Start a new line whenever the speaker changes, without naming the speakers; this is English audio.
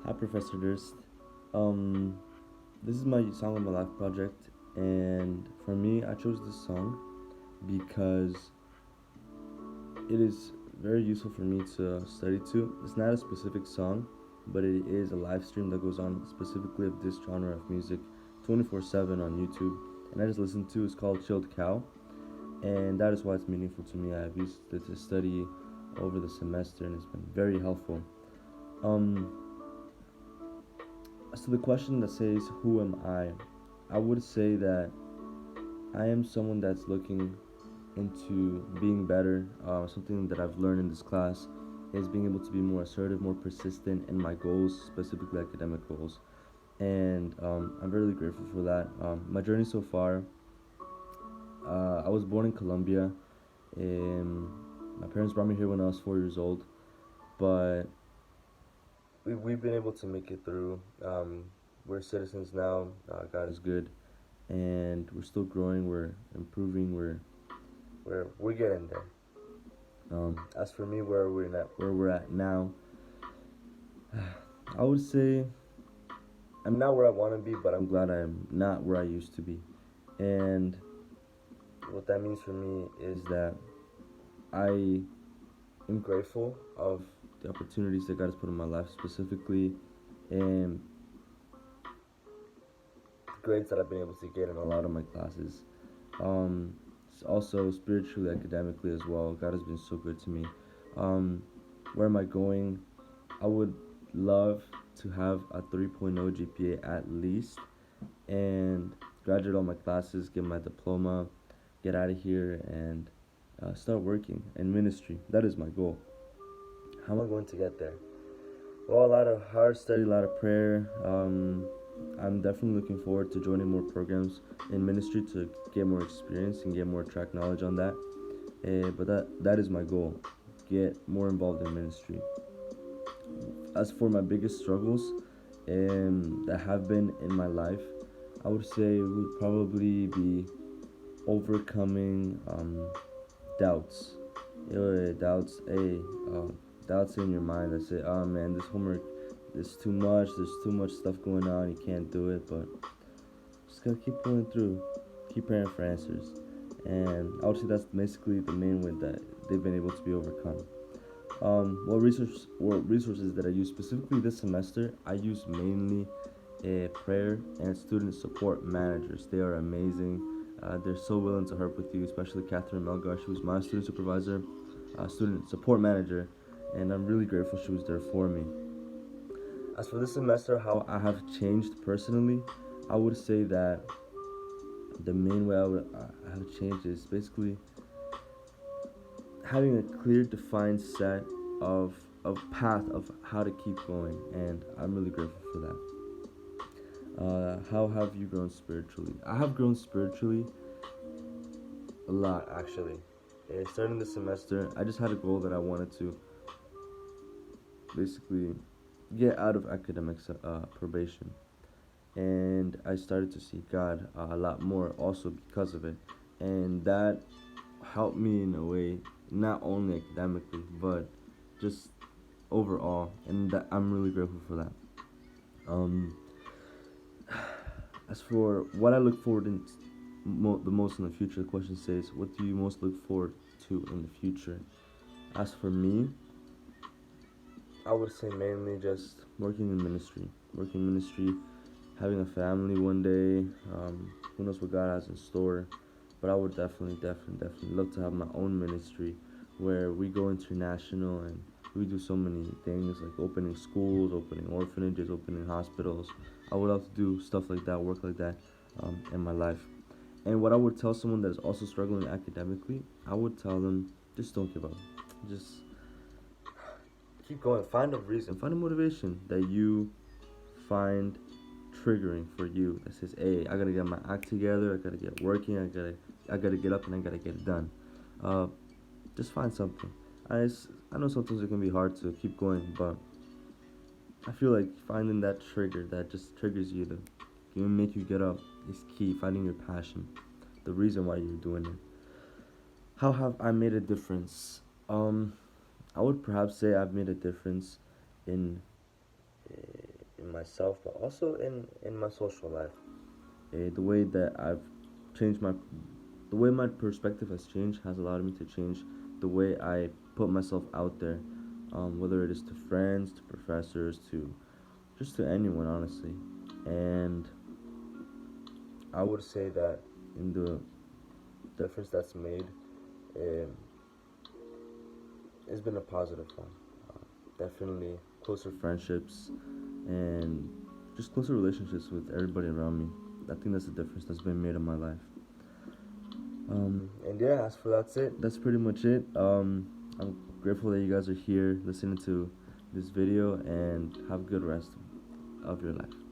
Hi, Professor Durst. Um, this is my Song of My Life project, and for me, I chose this song because it is very useful for me to study to. It's not a specific song, but it is a live stream that goes on specifically of this genre of music 24/7 on YouTube, and I just listen to. It's called Chilled Cow, and that is why it's meaningful to me. I've used it to study over the semester, and it's been very helpful. Um, So the question that says, "Who am I?" I would say that I am someone that's looking into being better. Something that I've learned in this class is being able to be more assertive, more persistent in my goals, specifically academic goals. And I'm really grateful for that. My journey so far, I was born in Colombia. And my parents brought me here when I was 4 years old. But we've been able to make it through. We're citizens now. God is good, and we're still growing. We're improving. We're getting there. As for me, where we're at now, I would say I'm not where I want to be, but I'm glad I'm not where I used to be. And what that means for me is that I am grateful of the opportunities that God has put in my life, specifically, and grades that I've been able to get in a lot of my classes. Also spiritually, academically as well. God has been so good to me. Um, where am I going? I would love to have a 3.0 GPA at least, and graduate all my classes, get my diploma, get out of here, and start working in ministry. That is my goal. How am I going to get there? Well, a lot of hard study, a lot of prayer. I'm definitely looking forward to joining more programs in ministry to get more experience and get more track knowledge on that. But that is my goal. Get more involved in ministry. As for my biggest struggles that have been in my life, I would say it would probably be overcoming doubts. Doubts in your mind that say, "Oh man, this homework is too much. There's too much stuff going on. You can't do it." But just gotta keep going through, keep praying for answers, and I would say that's basically the main way that they've been able to be overcome. What resources that I use specifically this semester? I use mainly prayer and student support managers. They are amazing. They're so willing to help with you, especially Catherine Melgar. She was my student supervisor, student support manager, and I'm really grateful she was there for me. As for this semester, how I have changed personally, I would say that the main way I have changed is basically having a clear, defined set of path of how to keep going, and I'm really grateful for that. How have you grown spiritually? I have grown spiritually a lot, actually. Starting this semester, I just had a goal that I wanted to basically get out of academic probation, and I started to see God a lot more also because of it, and that helped me in a way, not only academically but just overall, and that I'm really grateful for that. Um, as for what I look forward the most in the future, the question says, "What do you most look forward to in the future?" As for me, I would say mainly just working in ministry, having a family one day. Who knows what God has in store? But I would definitely love to have my own ministry where we go international and we do so many things like opening schools, opening orphanages, opening hospitals. I would love to do stuff like that, work like that in my life. And what I would tell someone that is also struggling academically, I would tell them, just don't give up. Just keep going. Find a reason, find a motivation that you find triggering for you that says, "Hey, I gotta get my act together. I gotta get working. I gotta get up and I gotta get it done." Uh, just find something. I know sometimes it can be hard to keep going, but I feel like finding that trigger that just triggers you to make you get up is key. Finding your passion, the reason why you're doing it. How have I made a difference? I would perhaps say I've made a difference in myself, but also in my social life. The way that I've changed the way my perspective has changed has allowed me to change the way I put myself out there, whether it is to friends, to professors, to just to anyone, honestly. And I would say that in the difference that's made, um, it's been a positive one. Definitely closer friendships and just closer relationships with everybody around me. I think that's the difference that's been made in my life. And yeah, as for that's it. That's pretty much it. I'm grateful that you guys are here listening to this video, and have a good rest of your life.